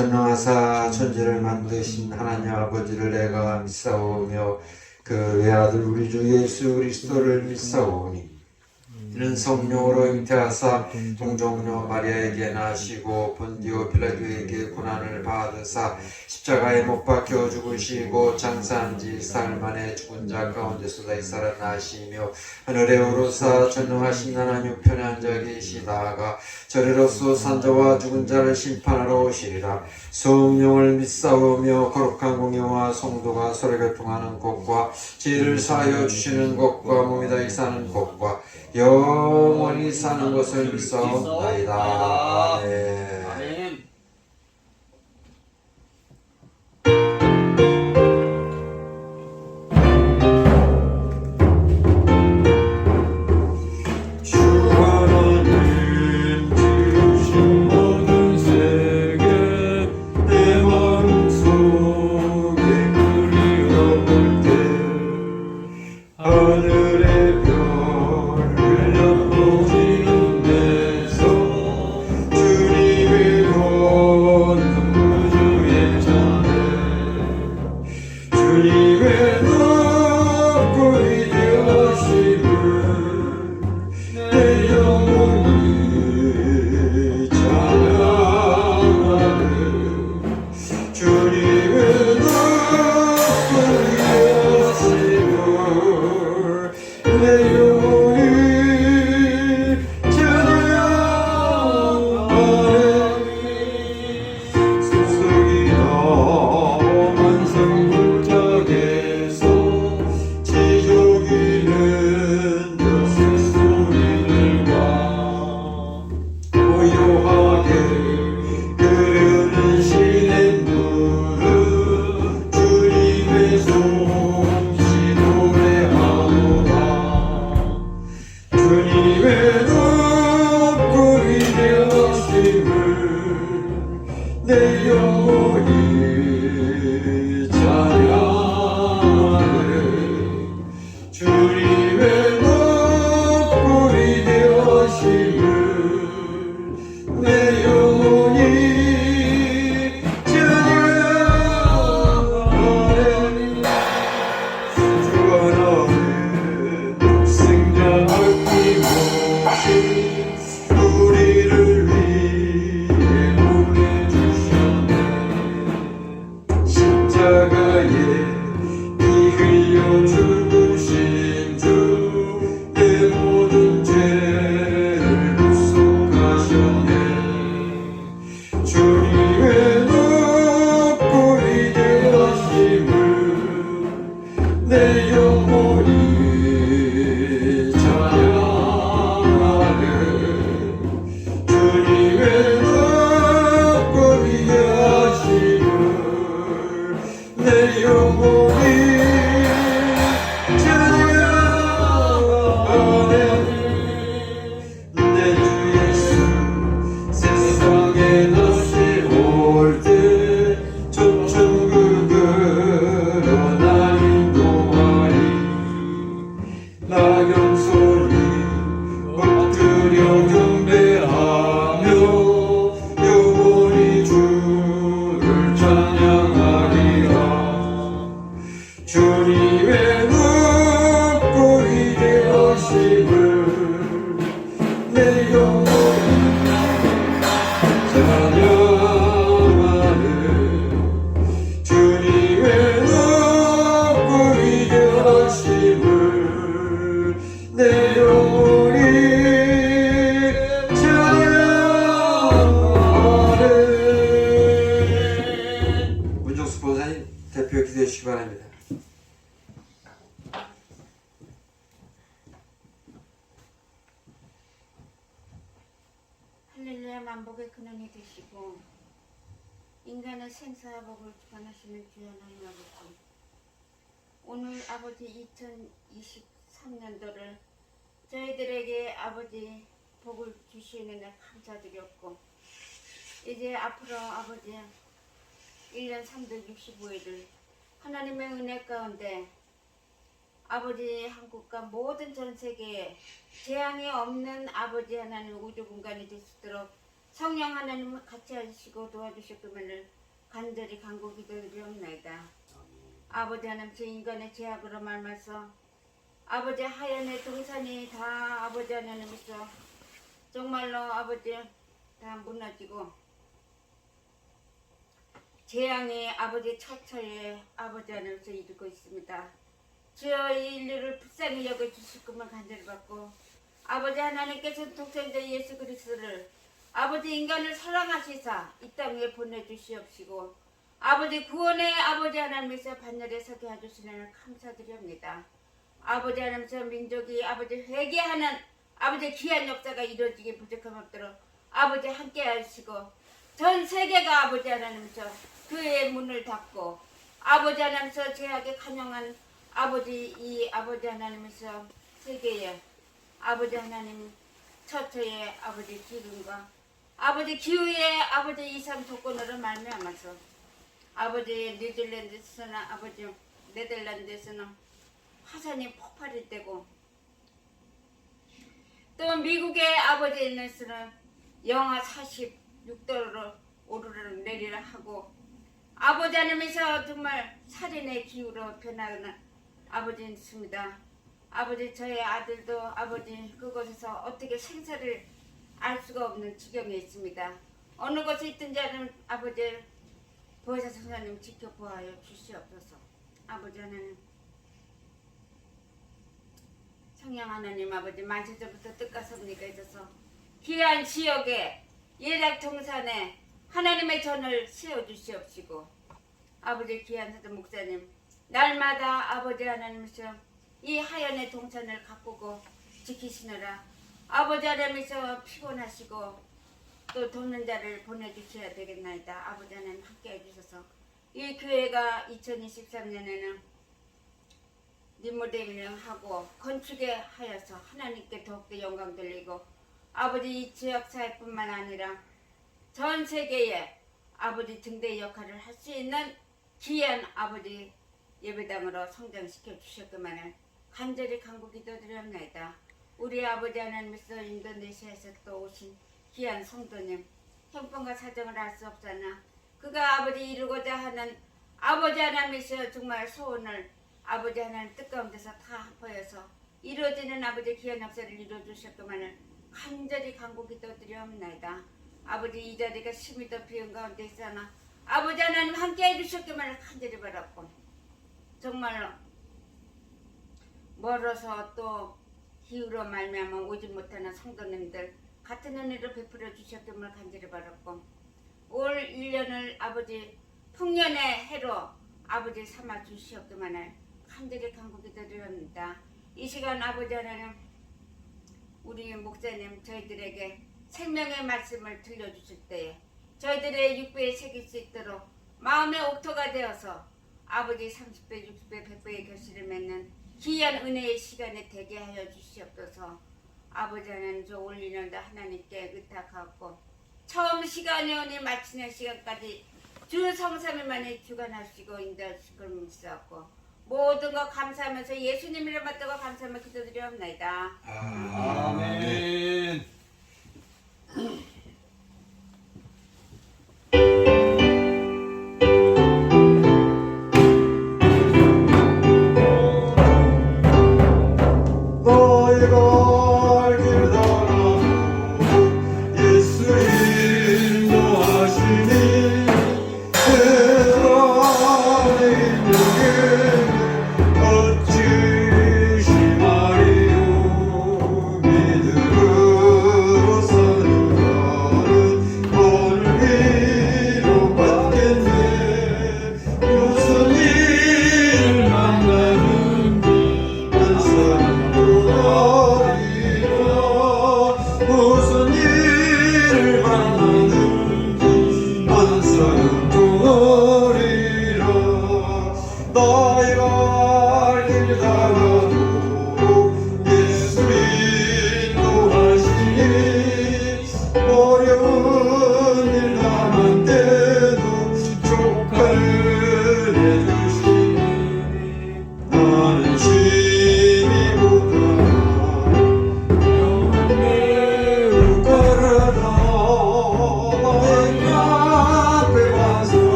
전능하사 천지를 만드신 하나님 아버지를 내가 믿사오며 그 외아들 우리 주 예수 그리스도를 믿사오니 이는 성령으로 잉태하사 동정녀 마리아에게 나시고 본디오 빌라도에게 고난을 받으사 십자가에 못 박혀 죽으시고 장사한 지 사흘 만에 죽은 자 가운데서 다시 살아나시며 하늘에 오르사 전능하신 하나님 우편에 앉아 계시다가 저리로서 산자와 죽은 자를 심판하러 오시리라. 성령을 믿사오며 거룩한 공예와 성도가 서로 교통하는 것과 죄를 사하여 주시는 것과 몸이 다시 사는 것과 영원히 사는 것을 믿사옵나이다. 아멘. 인간의 만복의 근원이 되시고 인간의 생사와 복을 주관하시는 귀한 하나님 아버지, 오늘 아버지 2023년도를 저희들에게 아버지 복을 주시는 감사드렸고, 이제 앞으로 아버지 1년 365일을 하나님의 은혜 가운데 아버지 한국과 모든 전 세계에 재앙이 없는 아버지 하나님 우주 공간이 될 수 있도록 성령 하나님을 같이 하시고 도와주셨기만을 간절히 간곡히 기도드리옵나이다. 아버지 하나님, 저 인간의 죄악으로 말면서 아버지 하얀의 동산이 다 아버지 하나님께서 정말로 아버지 다 무너지고 재앙이 아버지 처처에 아버지 하나님께서 이루고 있습니다. 주여 이 인류를 불쌍히 여겨주실 것만 간절히 받고, 아버지 하나님께서 독생자 예수 그리스도를 아버지 인간을 사랑하시사 이 땅에 보내주시옵시고, 아버지 구원의 아버지 하나님께서 반열에 서게 해주시는 감사드립니다. 아버지 하나님께서 민족이 아버지 회개하는 아버지 귀한 역사가 이루어지기 부족함 없도록 아버지 함께 하시고, 전 세계가 아버지 하나님께서 그의 문을 닫고 아버지 하나님께서 죄악에 간영한 아버지 이 아버지 하나님께서 세계에 아버지 하나님 처처의 아버지 기름과 아버지 기후의 아버지 이상 조건으로 말미암아서 아버지 뉴질랜드에서는 아버지 네덜란드에서는 화산이 폭발이 되고, 또 미국의 아버지에서는 영하 46도로 오르락 내리락 하고, 아버지 하나님께서 정말 살인의 기후로 변하는 아버지 있습니다. 아버지 저의 아들도 아버지 그곳에서 어떻게 생사를 알 수가 없는 지경에 있습니다. 어느 곳에 있든지 하는 아버지 보혜사 선생님 지켜보아요 주시옵소서. 아버지 하나님, 성령 하나님 아버지 만세전부터 뜻가섭니까 있어서 귀한 지역에 예락 동산에 하나님의 전을 세워주시옵시고, 아버지 귀한 사도 목사님 날마다 아버지 하나님께서 이 하얀의 동산을 가꾸고 지키시느라 아버지 하나님께서 피곤하시고 또 돕는 자를 보내주셔야 되겠나이다. 아버지 하나님 함께 해주셔서 이 교회가 2023년에는 리모델링 하고 건축에 하여서 하나님께 더욱더 영광 돌리고, 아버지 이 지역사회뿐만 아니라 전 세계에 아버지 등대 역할을 할 수 있는 귀한 아버지 예배당으로 성장시켜 주셨기만을 간절히 간곡히 기도드립니다. 우리 아버지 하나님께서 인도네시아에서 또 오신 귀한 성도님, 형편과 사정을 알 수 없잖아 그가 아버지 이루고자 하는 아버지 하나님께서 정말 소원을 아버지 하나님 뜻 가운데서 다 보여서 이루어지는 아버지 귀한 역사를 이루어주셨기만을 간절히 간곡히 기도드립니다. 아버지 이 자리가 심히 더 비운 가운데 있으나 아버지 하나님 함께 해주셨기만을 간절히 바랐고, 정말로 멀어서 또 기후로 말미암아 오지 못하는 성도님들 같은 은혜로 베풀어 주셨기를 간절히 바랐고, 올 1년을 아버지 풍년의 해로 아버지 삼아 주시었기만을 간절히 간곡히 기도드립니다. 이 시간 아버지 하나님, 우리 목사님 저희들에게 생명의 말씀을 들려주실 때에 저희들의 육배에 새길 수 있도록 마음의 옥토가 되어서 아버지 30배, 60배, 100배의 결실을 맺는 귀한 은혜의 시간에 되게 하여 주시옵소서. 아버지 하나님, 저 올 1년도 하나님께 의탁하고 처음 시간이 오니 마치는 시간까지 주 성삼위만이 주관하시고 인도하실 걸 믿사옵고, 모든 것 감사하면서 예수님 이름 받들고 감사하며 기도드리옵나이다. 아멘. 너희가 알기를 바라고 예수 인도하시니 그들의 인력에 어찌시 말이요 믿음으로 사는 자는 오늘 위로받겠네. 무슨 일을 만나는지 한 사람도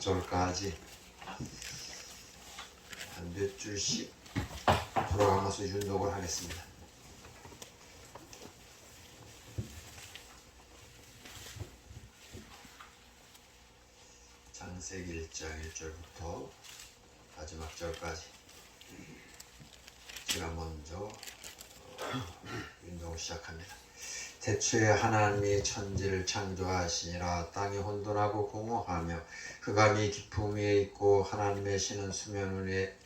마지막절까지 한 몇 줄씩 돌아가면서 윤독을 하겠습니다. 창세기 1장 1절부터 마지막 절까지 제가 먼저 윤독을 시작합니다. 태초에 하나님이 천지를 창조하시니라. 땅이 혼돈하고 공허하며 흑암이 깊음 위에 있고 하나님의 신은 수면 위에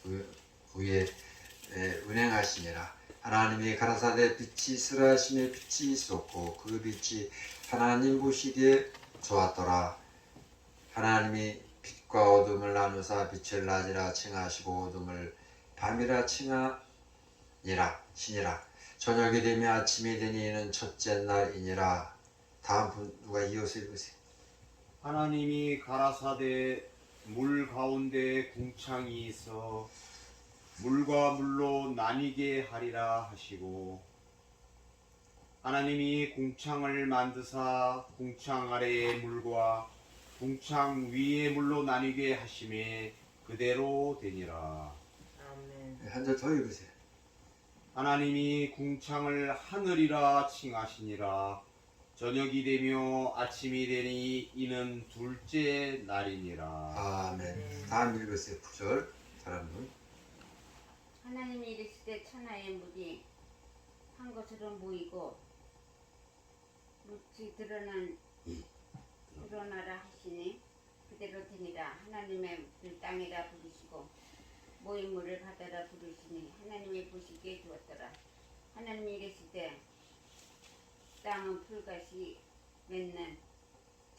운행하시니라. 하나님이 가라사대 빛이 있으라 하시며 빛이 있었고 그 빛이 하나님 보시기에 좋았더라. 하나님이 빛과 어둠을 나누사 빛을 낮이라 칭하시고 어둠을 밤이라 칭하니라. 저녁이 되며 아침이 되니 이는 첫째 날이니라. 다음 분 누가 이어서 읽으세요. 하나님이 가라사대 물 가운데 궁창이 있어 물과 물로 나뉘게 하리라 하시고 하나님이 궁창을 만드사 궁창 아래의 물과 궁창 위의 물로 나뉘게 하심에 그대로 되니라. 한 절 더 읽으세요. 하나님이 궁창을 하늘이라 칭하시니라. 저녁이 되며 아침이 되니 이는 둘째 날이니라. 아멘. 다음 읽으세요. 9절 다른 분. 하나님이 이르시되 천하의 물이 한 것으로 모이고 물이 드러나라 하시니 그대로 되니라. 하나님의 물 땅이라 부르시고 모인 물을 바다라 부르시니 하나님이 보시기에 좋았더라. 하나님이 이르시되 땅은 풀같이 맺는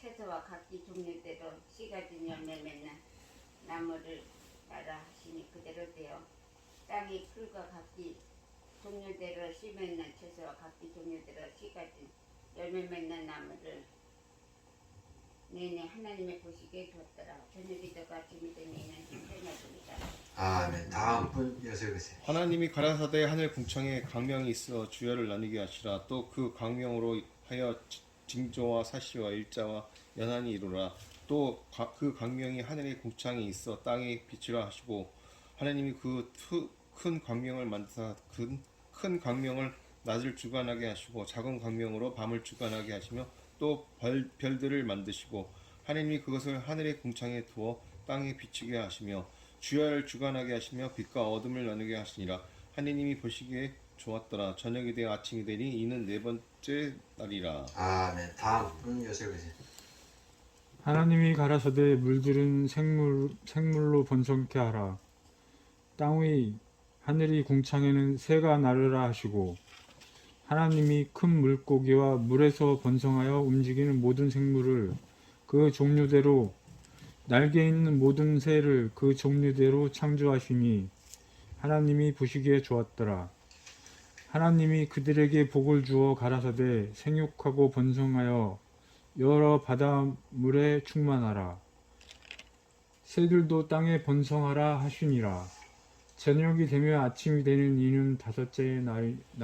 채소와 각기 종류대로 씨 가진 열매 맺는 나무를 따라 하시니 그대로 되어 땅이 풀과 각기 종류대로 씨 맺는 채소와 각기 종류대로 씨 가진 열매 맺는 나무를 내내 하나님의 보시기에 두었더라. 저녁이 되고 아침이 되니 이는 첫째날이니라. 아멘. 다음 분 이어서 읽으세요. 하나님이 가라사대 하늘 궁창에 강명이 있어 주야를 나누게 하시라. 또 그 강명으로 하여 징조와 사시와 일자와 연한이 이루라. 또 그 강명이 하늘의 궁창에 있어 땅에 빛이라 하시고 하나님이 그 큰 강명을 만드사 큰 강명을 낮을 주관하게 하시고 작은 강명으로 밤을 주관하게 하시며 또 별들을 만드시고 하나님이 그것을 하늘의 궁창에 두어 땅에 비추게 하시며 주야를 주관하게 하시며 빛과 어둠을 나누게 하시니라. 하나님이 보시기에 좋았더라. 저녁이 되어 아침이 되니 이는 네 번째 날이라. 아멘. 다음 분 이어서 읽으세요. 하나님이 가라사대 물들은 생물로 번성케 하라. 땅 위 하늘이 궁창에는 새가 나르라 하시고 하나님이 큰 물고기와 물에서 번성하여 움직이는 모든 생물을 그 종류대로 날개 있는 모든 새를 그 종류대로 창조하시니 하나님이 보시기에 좋았더라. 하나님이 그들에게 복을 주어 가라사대 생육하고 번성하여 여러 바닷물에 충만하라. 새들도 땅에 번성하라 하시니라. 저녁이 되며 아침이 되는 이는 다섯째 날이니라.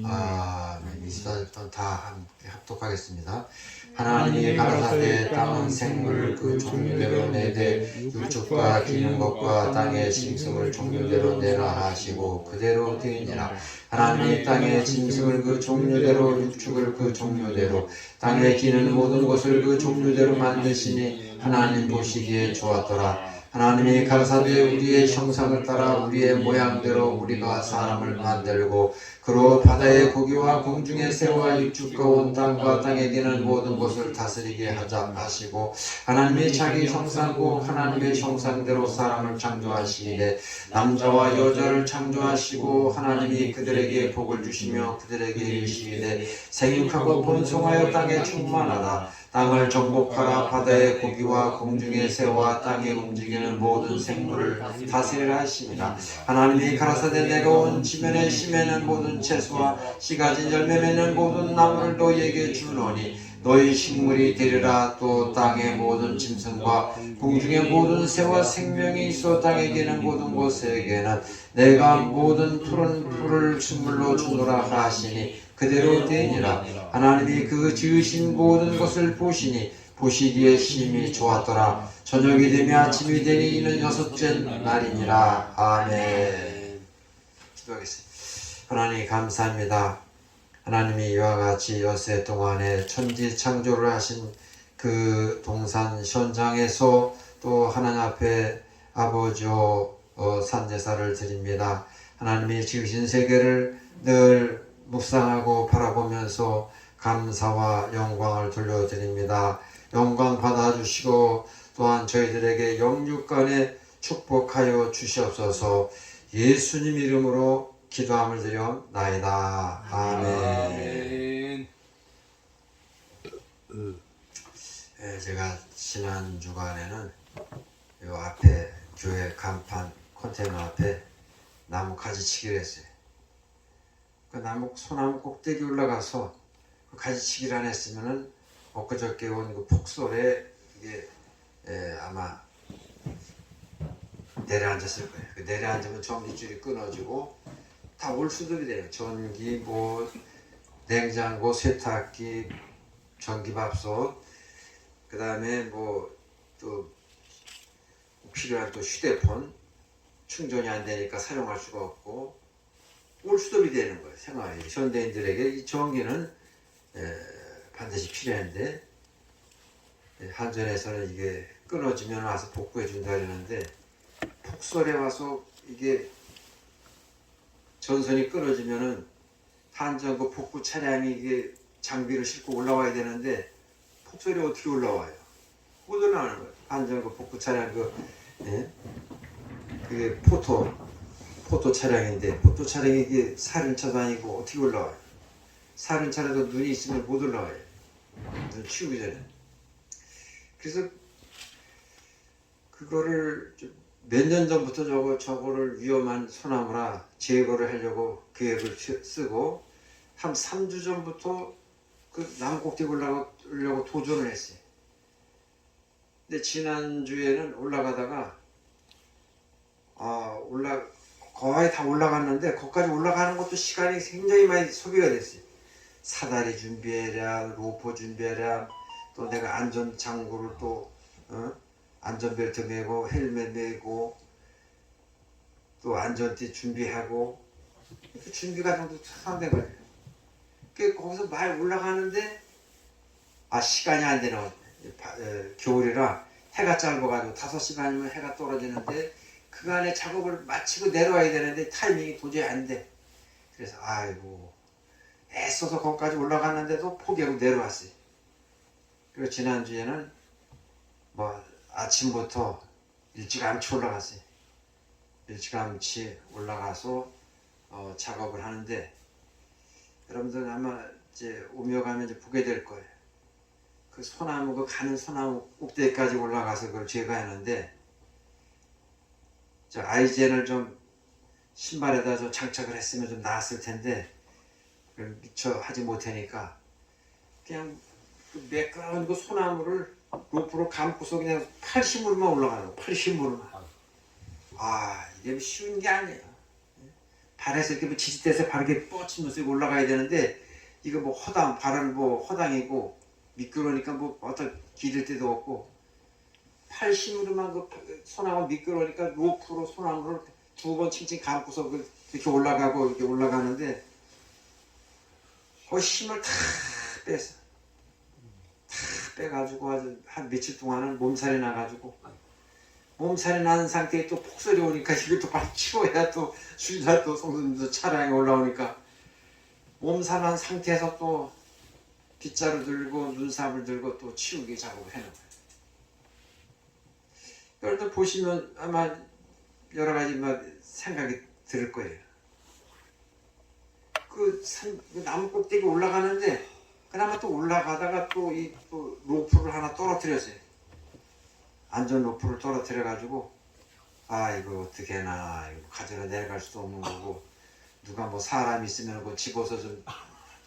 아멘. 24절부터 다 함께 합독하겠습니다. 하나님이 가라사대 땅은 생물을 그 종류대로 내되 육축과 기는 것과 땅의 짐승을 종류대로 내라 하시고 그대로 되니라. 하나님이 땅의 짐승을 그 종류대로 육축을 그 종류대로 땅에 기는 모든 것을 그 종류대로 만드시니 하나님 보시기에 좋았더라. 하나님이 가라사대 우리의 형상을 따라 우리의 모양대로 우리가 사람을 만들고 그로 바다의 고기와 공중의 새와 육축과 온 땅과 땅에 기는 모든 것을 다스리게 하자 하시고 하나님이 자기 형상고 하나님의 형상대로 사람을 창조하시되 남자와 여자를 창조하시고 하나님이 그들에게 복을 주시며 그들에게 이르시되 생육하고 번성하여 땅에 충만하라. 땅을 정복하라. 바다의 고기와 공중의 새와 땅에 움직이는 모든 생물을 다스리라 하시니라. 하나님이 가라사대 내가 온 지면에 심에는 모든 채소와 씨 가진 열매 맺는 모든 나무를 너희에게 주노니 너희 식물이 되리라. 또 땅의 모든 짐승과 공중의 모든 새와 생명이 있어 땅에 기는 모든 곳에게는 내가 모든 푸른 풀을 식물로 주노라 하시니 그대로 되니라. 하나님이 그 지으신 모든 것을 보시니 보시기에 심히 좋았더라. 저녁이 되며 아침이 되니 이는 여섯째 날이니라. 아멘. 기도하겠습니다. 하나님 감사합니다. 하나님이 이와 같이 엿새 동안에 천지 창조를 하신 그 동산 현장에서 또 하나님 앞에 아버지여 산제사를 드립니다. 하나님이 지으신 세계를 늘 묵상하고 바라보면서 감사와 영광을 돌려드립니다. 영광 받아주시고 또한 저희들에게 영육간에 축복하여 주시옵소서. 예수님 이름으로 기도함을 드려나이다. 아멘. 제가 지난 주간에는 요 앞에 교회 간판 컨테이너 앞에 나무 가지치기를 했어요. 그 소나무 꼭대기 올라가서 그 가지치기를 안 했으면은 엊그저께 온 그 폭설에 이게 아마 내려앉았을 거예요. 그 내려앉으면 전기줄이 끊어지고 다 올수들이 돼요. 전기, 뭐 냉장고, 세탁기, 전기밥솥, 그 다음에 뭐 또 필요한 또 휴대폰 충전이 안 되니까 사용할 수가 없고 올수돌이 되는 거예요. 생활이 현대인들에게 이 전기는 반드시 필요한데 한전에서는 이게 끊어지면 와서 복구해 준다 그러는데 폭설에 와서 이게 전선이 끊어지면은 한전 그 복구 차량이 이게 장비를 싣고 올라와야 되는데 폭설이 어떻게 올라와요? 못 올라가는 거예요. 한전 그 복구 차량 그게 포토 차량인데 포토 차량이 이게 사륜차도 아니고 어떻게 올라와요? 사륜차라도 눈이 있으면 못 올라와요. 눈 치우기 전에. 그래서 그거를 몇 년 전부터 저거를 위험한 소나무라 제거를 하려고 계획을 쓰고 한 3주 전부터 그 나무 꼭대기 올라가려고 도전을 했어요. 근데 지난주에는 올라가다가 거의 다 올라갔는데 거기까지 올라가는 것도 시간이 굉장히 많이 소비가 됐어요. 사다리 준비해라, 로프 준비해라, 또 내가 안전장구를 또 안전벨트 매고 헬멧 매고 또 안전띠 준비하고 준비 과정도 상당히 걸려요. 거기서 많이 올라가는데 시간이 안 되는 겨울이라 해가 짧아가지고 5시간이면 해가 떨어지는데 그간에 작업을 마치고 내려와야 되는데 타이밍이 도저히 안 돼. 그래서 아이고 애써서 거기까지 올라갔는데도 포기하고 내려왔어요. 그리고 지난주에는 뭐 아침부터 일찌감치 올라갔어요. 일찌감치 올라가서 작업을 하는데 여러분들 아마 이제 오며 가면 이제 보게 될 거예요. 그 가는 소나무 꼭대기까지 올라가서 그걸 제거하는데 저 아이젠을 좀 신발에다 좀 장착을 했으면 좀 나았을 텐데 그걸 미처 하지 못하니까 그냥 그 매끄러운 그 소나무를 로프로 감고서 그냥 팔심으로만 올라가는 거예요. 팔심으로만. 이게 쉬운 게 아니에요. 발에서 이렇게 지지대에서 발 이렇게 뻗치면서 올라가야 되는데 이거 뭐 발은 뭐 허당이고 미끄러우니까 뭐 어떤 기댈 데도 없고 팔심으로만 그 소나무 미끄러우니까 로프로 소나무를 2번 칭칭 감고서 이렇게 올라가고 이렇게 올라가는데 그 힘을 다 뺐어. 다 빼가지고 아주 한 며칠 동안은 몸살이 나가지고 몸살이 나는 상태에 또 폭설이 오니까 이것도 빨리 치워야 또 주일날 또 성수님도 차량에 올라오니까 몸살 난 상태에서 또 빗자루 들고 눈삽을 들고 또 치우기 작업을 해놓은 거예요. 여러분들 보시면 아마 여러 가지 생각이 들 거예요. 그 나무 꼭대기 올라가는데 그나마 또 올라가다가 또 로프를 하나 떨어뜨렸어요. 안전 로프를 떨어뜨려가지고 이거 어떻게 해나 이거 가져다 내려갈 수도 없는 거고 누가 뭐 사람 있으면 그거 집어서 좀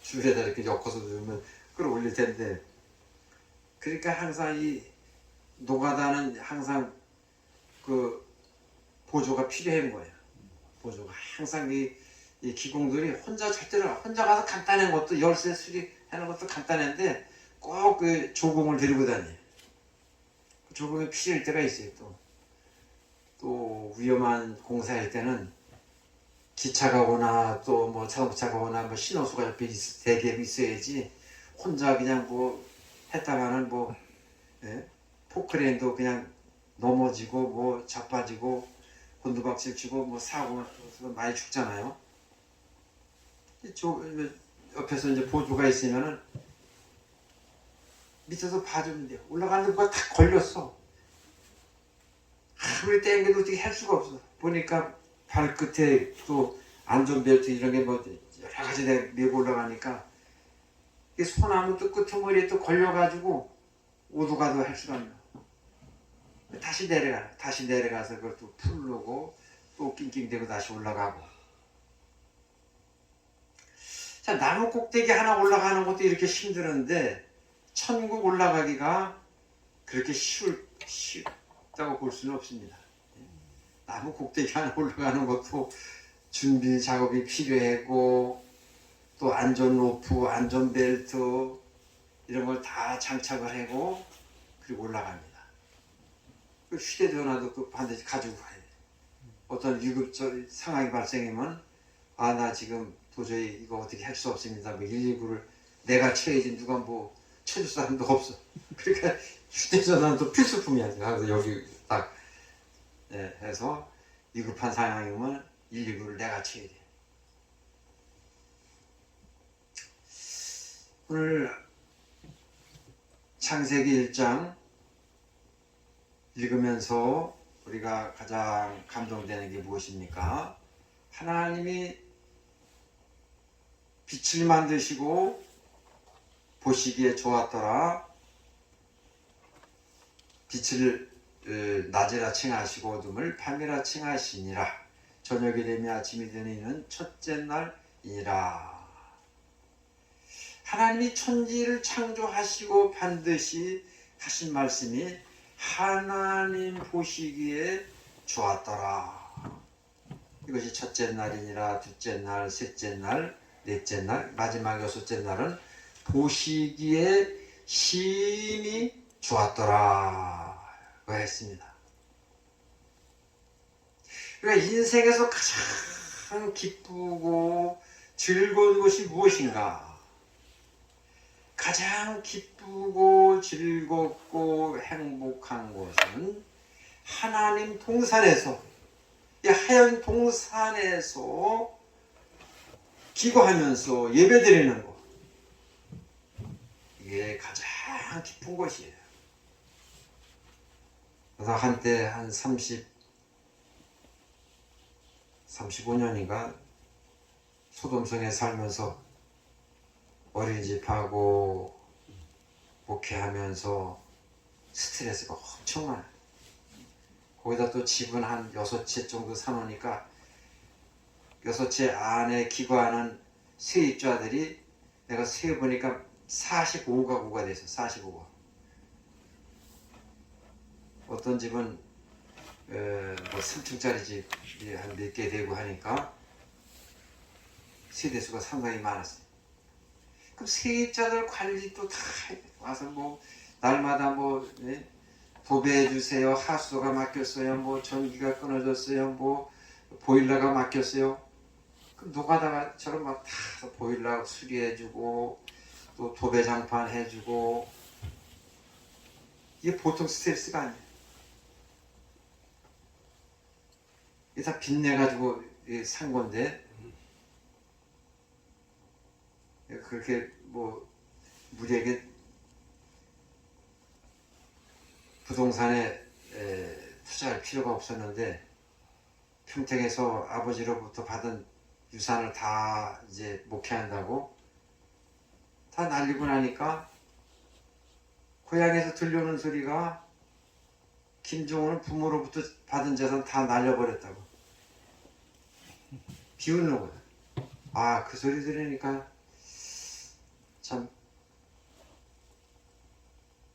줄에다 이렇게 엮어서 주면 끌어올릴 텐데 그러니까 항상 이 노가다는 항상 그 보조가 필요한 거예요. 보조가 항상 이 기공들이 혼자 가서 간단한 것도 열쇠 수리하는 것도 간단한데 꼭 그 조공을 들고 다녀요. 조공이 필요할 때가 있어요. 또 위험한 공사일 때는 기차가 오나 또 뭐 자동차가 오나 뭐 신호수가 옆에 대기업이 있어야지 혼자 그냥 뭐 했다가는 뭐 예? 포크레인도 그냥 넘어지고 뭐 자빠지고 곤두박질 치고 뭐 사고 많이 죽잖아요. 옆에서 이제 보조가 있으면은 밑에서 봐주면 돼요. 올라가는 거가 다 걸렸어. 아무리 땡겨도 어떻게 할 수가 없어. 보니까 발끝에 또 안전벨트 이런 게 뭐 여러 가지 메고 올라가니까 이 소나무 또 끄트머리에 또 걸려가지고 오도가도 할 수가 없나. 다시 내려가서 그걸 또 풀르고 또 낑낑대고 다시 올라가고. 자, 나무 꼭대기 하나 올라가는 것도 이렇게 힘들었는데 천국 올라가기가 그렇게 쉽다고 볼 수는 없습니다. 나무 꼭대기 하나 올라가는 것도 준비 작업이 필요하고 또 안전 로프, 안전 벨트 이런 걸 다 장착을 하고 그리고 올라갑니다. 그 휴대전화도 그 반드시 가지고 가야 돼요. 어떤 위급적 상황이 발생하면 아, 나 지금 도저히 이거 어떻게 할 수 없습니다. 뭐 119를 내가 쳐야지 누가 뭐 쳐줄 사람도 없어. 그러니까 휴대전화는 또 필수품이야. 그래서 여기 딱 해서 위급한 상황이면 119를 내가 쳐야 돼. 오늘 창세기 1장 읽으면서 우리가 가장 감동되는 게 무엇입니까? 하나님이 빛을 만드시고 보시기에 좋았더라. 빛을 낮이라 칭하시고 어둠을 밤이라 칭하시니라. 저녁이 되며 아침이 되는 첫째 날이니라. 하나님이 천지를 창조하시고 반드시 하신 말씀이 하나님 보시기에 좋았더라. 이것이 첫째 날이니라. 둘째 날, 셋째 날, 넷째 날, 마지막 여섯째 날은 보시기에 심히 좋았더라 고 했습니다. 그러니까 인생에서 가장 기쁘고 즐거운 것이 무엇인가? 가장 기쁘고 즐겁고 행복한 것은 하나님 동산에서, 이 하얀 동산에서 기도하면서 예배드리는 것, 이게 가장 기쁜 것이에요. 그래서 한때 한 35년인가 소돔성에 살면서 어린이집하고 목회하면서 스트레스가 엄청 많아요. 거기다 또 집은 한 6채 정도 사놓으니까 6채 안에 기거하는 세입자들이 내가 세어보니까 45가구가 돼서 45가. 어떤 집은 뭐 3층짜리 집이 한 몇 개 되고 하니까 세대수가 상당히 많았어요. 그럼 세입자들 관리도 다 와서 뭐 날마다 뭐 도배해 주세요. 하수도가 막혔어요. 뭐 전기가 끊어졌어요. 뭐 보일러가 막혔어요. 그럼 노가다처럼 막 다 보일러 수리해주고 또 도배 장판 해주고, 이게 보통 스트레스가 아니에요. 이게 다 빚내가지고 산 건데 그렇게 뭐 우리에게 부동산에 투자할 필요가 없었는데 평택에서 아버지로부터 받은 유산을 다 이제 목회한다고 다 날리고 나니까 고향에서 들려오는 소리가 김종훈은 부모로부터 받은 재산 다 날려버렸다고. 비웃는 거야. 아, 그 소리 들으니까 참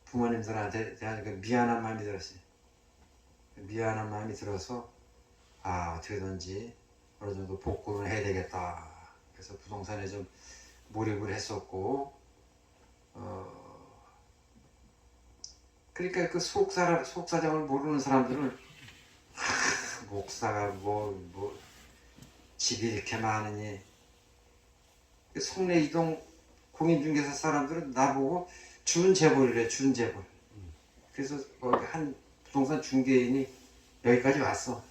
부모님들한테 대한 미안한 마음이 들었어요. 미안한 마음이 들어서 아, 어떻게든지 어느 정도 복구를 해야 되겠다. 그래서 부동산에 좀 몰입을 했었고 그러니까 그 속사정을 모르는 사람들은 목사가 뭐 집이 이렇게 많으니 송내 이동 공인중개사 사람들은 나보고 준재벌이래. 준재벌. 그래서 거기 한 부동산 중개인이 여기까지 왔어.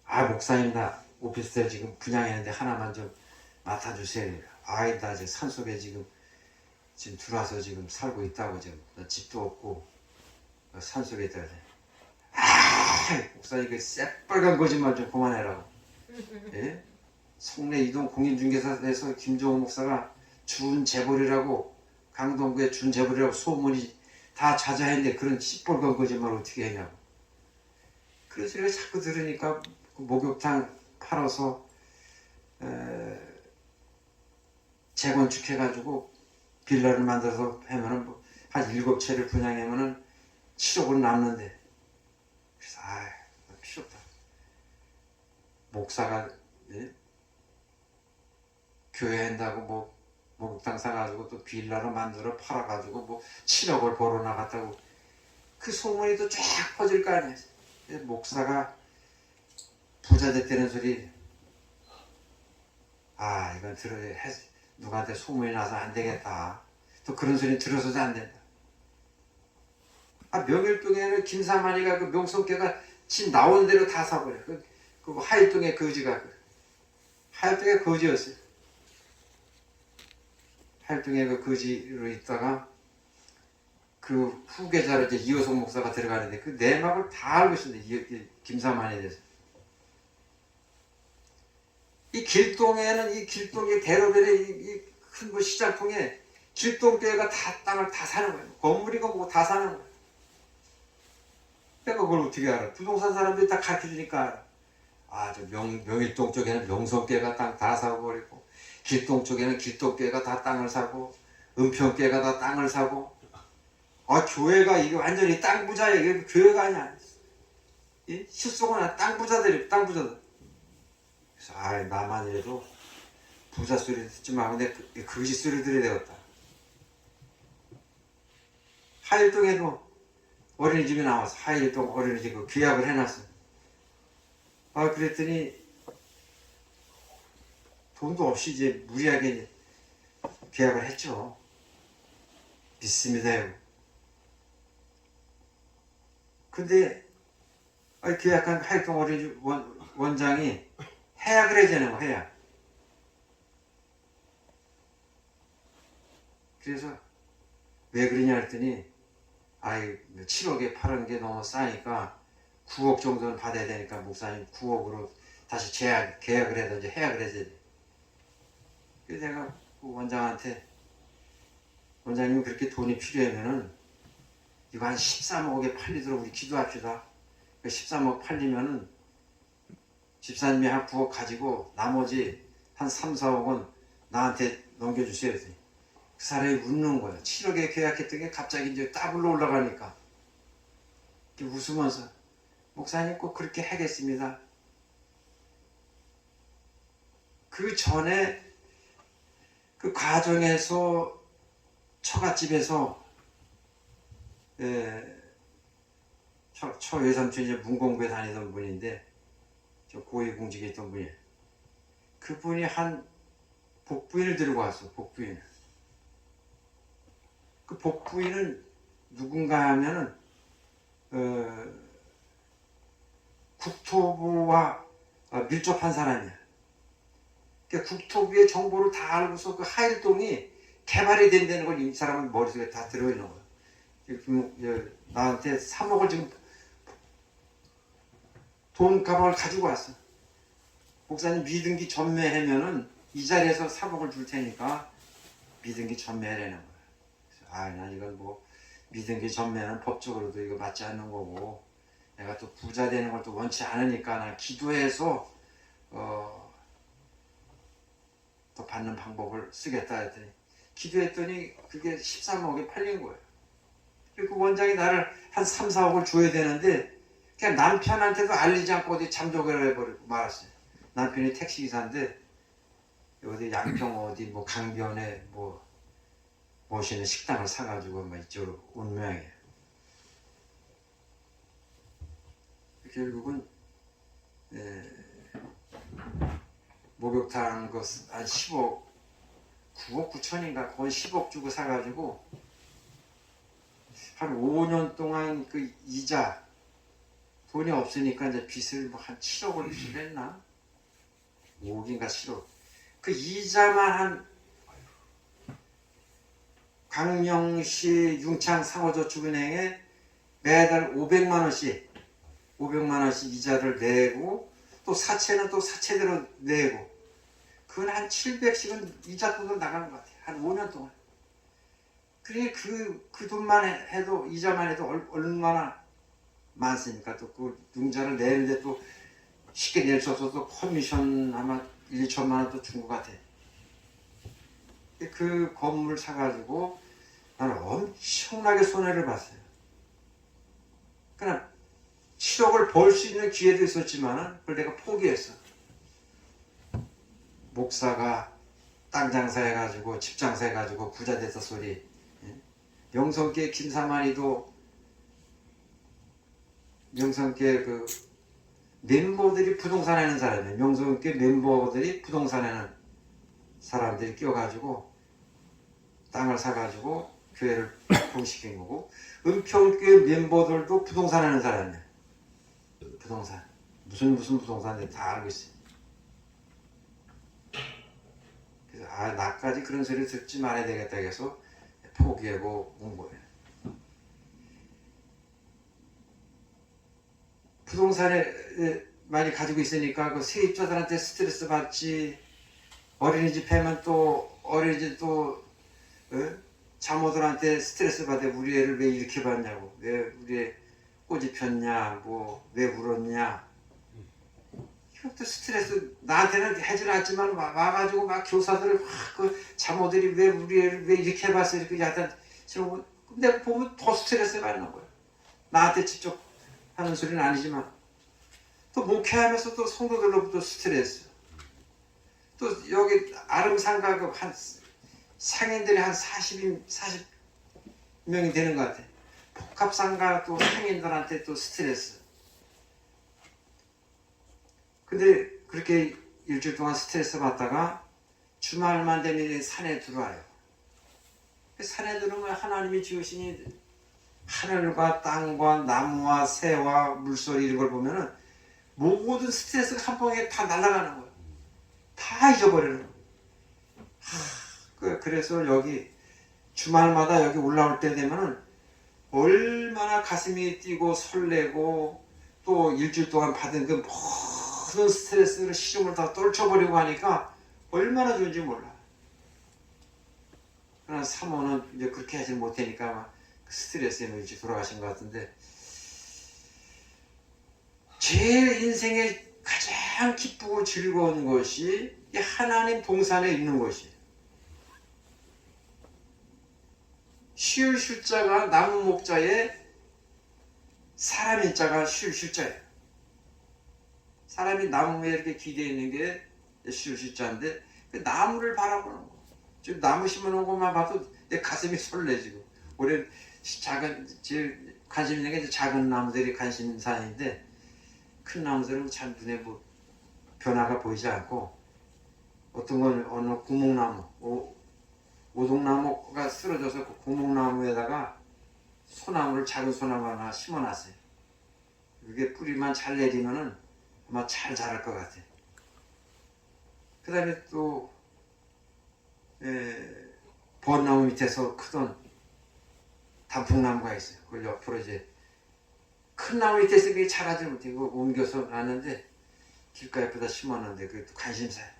아 목사님 나 오피스텔 지금 분양했는데 하나만 좀 맡아주세요. 아이 나 이제 산속에 지금 들어와서 지금 살고 있다고 지금 나 집도 없고 산속에 있다. 아 목사님 그 새빨간 거짓말 좀 그만해라고. 예? 송내 이동 공인중개사에서 김종호 목사가 준재벌이라고 강동구에 준재벌이라고 소문이 다 자자했는데 그런 시뻘건 거짓말 어떻게 했냐고. 그래서 제가 자꾸 들으니까 그 목욕탕 팔아서 재건축해가지고 빌라를 만들어서 하면은 한 7채를 분양하면은 7억은 남는데. 그래서 필요 없다. 목사가 교회 한다고 뭐 목욕탕 사가지고 또 빌라로 만들어 팔아가지고 뭐 7억을 벌어 나갔다고 그 소문이 또 쫙 퍼질 거 아니에요. 목사가 부자 됐다는 소리 이건 누구한테 소문이 나서 안 되겠다. 또 그런 소리 들어서도 안 된다. 명일동에는 김사만이가 그 명성계가 집 나온 대로 다 사버려. 그 하일동의 거지가 하일동의 거지였어요. 하일동의 그 거지로 있다가 그 후계자로 이제 이호성 목사가 들어가는데 그 내막을 다 알고 있습니다. 김사만에 대해서. 이 길동에는 이 길동의 대로변에 이 큰 그 시장통에 길동교회가 다 땅을 다 사는 거예요. 건물이고 뭐고 다 사는 거예요. 내가 그걸 어떻게 알아? 부동산 사람들이 다 가르쳐주니까 알아. 저 명일동 쪽에는 명성교회가 땅 다 사고 버리고 길동 쪽에는 길동교회가 다 땅을 사고 은평교회가 다 땅을 사고 교회가 이게 완전히 땅 부자예요. 이게 교회가 아니야. 실속은 땅 부자들이에요. 땅 부자들. 그래서 나만이라도 부자 소리 듣지 말고 내 거짓 소리 들어야 되겠다. 하일동에도 어린이집이 나와서 하일동 어린이집 그 계약을 해놨어. 그랬더니 돈도 없이 이제 무리하게 계약을 했죠. 믿습니다. 근데 계약한 하일동 어린이집 원장이 해약을 해야 되는 거 해약. 그래서 왜 그러냐 했더니 7억에 파는 게 너무 싸니까 9억 정도는 받아야 되니까 목사님 9억으로 다시 계약을 해서 해약을 해야 돼. 그래서 내가 그 원장한테 원장님 그렇게 돈이 필요하면은 이거 한 13억에 팔리도록 우리 기도합시다. 13억 팔리면은 집사님이 한 9억 가지고 나머지 한 3, 4억은 나한테 넘겨주세요. 그 사람이 웃는 거야. 7억에 계약했던 게 갑자기 이제 더블로 올라가니까 웃으면서 목사님 꼭 그렇게 하겠습니다. 그 전에 그 가정에서 처갓집에서 처 외삼촌이 이제 문공부에 다니던 분인데 저 고위공직에 있던 분이에요. 그분이 한 복부인을 들고 왔어. 복부인을. 그 복부인은 누군가 하면은 국토부와 밀접한 사람이야. 그러니까 국토부의 정보를 다 알고서 그 하일동이 개발이 된다는 걸 이 사람은 머릿속에 다 들어있는 거야. 나한테 3억을 지금 돈 가방을 가지고 왔어. 목사님 미등기 전매하면은 이 자리에서 3억을 줄 테니까 미등기 전매하라는 거야. 난 이건 뭐 미등기 전매는 법적으로도 이거 맞지 않는 거고 내가 또 부자 되는 걸 또 원치 않으니까 난 기도해서 또 받는 방법을 쓰겠다 했더니 기도했더니 그게 13억에 팔린 거예요. 그 원장이 나를 한 3, 4억을 줘야 되는데 그냥 남편한테도 알리지 않고 어디 잠적을 해버리고 말았어요. 남편이 택시기사인데 어디 양평 어디 뭐 강변에 뭐 모시는 식당을 사가지고 막 이쪽으로 온 모양이에요. 결국은 목욕탕 한 10억 9억 9천인가 거의 10억 주고 사가지고 한 5년 동안 그 이자 돈이 없으니까 이제 빚을 뭐 한 7억을 빚냈나 5억인가 7억 그 이자만 한 광명시 융창 상호저축은행에 매달 500만 원씩 이자를 내고 또 사채는 또 사채대로 내고 그건 한 700씩은 이자 돈으로 나가는 것 같아요. 한 5년 동안. 그래 그 돈만 해도 이자만 해도 얼마나 많습니까? 또 그 융자를 내는데 또 쉽게 낼 수 없어서 커미션 아마 1, 2천만 원 또 준 것 같아. 그 건물 사가지고 나는 엄청나게 손해를 봤어요. 그냥 7억을 벌 수 있는 기회도 있었지만 그걸 내가 포기했어. 목사가 땅 장사해가지고 집 장사해가지고 부자 됐다 소리. 명성계 김사만이도 명성계 그 멤버들이 부동산 하는 사람이에요. 명성계 멤버들이 부동산 하는 사람들이 끼어가지고 땅을 사가지고 교회를 부흥시킨 거고 은평교회 멤버들도 부동산 하는 사람이에요. 부동산 무슨 부동산인지 다 알고 있어요. 그래서 나까지 그런 소리를 듣지 말아야 되겠다 해서 포기하고 온 거예요. 부동산에 많이 가지고 있으니까 그 세입자들한테 스트레스 받지 어린이집 하면 또 어린이집 또 자모들한테 스트레스 받아 우리 애를 왜 이렇게 봤냐고 왜 우리 애 꼬집 폈냐 뭐 왜 울었냐 이것도 스트레스 나한테는 하지는 않지만 와가지고 막 교사들을 막 그 자모들이 왜 우리 애를 왜 이렇게 해봤어 이렇게 약간 지금 내가 보면 더 스트레스 받는 거야. 나한테 직접 하는 소리는 아니지만 또 목회하면서 또 성도들로부터 스트레스 또 여기 아름상가 한 상인들이 한 40명이 되는 것 같아. 복합상가 또 상인들한테 또 스트레스. 근데 그렇게 일주일 동안 스트레스 받다가 주말만 되면 산에 들어와요. 산에 들어오면 하나님이 지으신 하늘과 땅과 나무와 새와 물소리 이런 걸 보면은 모든 스트레스가 한 방에 다 날아가는 거예요. 다 잊어버리는 거예요. 그래서 여기 주말마다 여기 올라올 때 되면은 얼마나 가슴이 뛰고 설레고 또 일주일 동안 받은 그 모든 스트레스를 시중을 다 떨쳐버리고 하니까 얼마나 좋은지 몰라. 그러나 사모는 이제 그렇게 하지 못하니까 아마 스트레스에 일찍 돌아가신 것 같은데 제일 인생에 가장 기쁘고 즐거운 것이 이 하나님 동산에 있는 것이에요. 쉬울 쉴자가 나무 목자에 사람 인자가 쉬울 쉴자예요. 사람이 나무에 이렇게 기대어 있는 게 쉬울 쉴자인데 그 나무를 바라보는 거. 지금 나무 심어놓은 것만 봐도 내 가슴이 설레지고 올해 제일 관심 있는 게 이제 작은 나무들이 관심사인데 큰 나무들은 참 눈에 뭐 변화가 보이지 않고 어떤 건 어느 구목나무 오동나무가 쓰러져서 그 구목나무에다가 소나무를 작은 소나무 하나 심어놨어요. 그게 뿌리만 잘 내리면은 아마 잘 자랄 것 같아요. 그 다음에 또 벚나무 밑에서 크던 단풍나무가 있어요. 그 옆으로 이제 큰 나무 밑에서 그게 자라지 못하고 옮겨서 놨는데 길가 옆에다 심어놨는데 그게 또 관심사예요.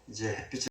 이제 햇빛이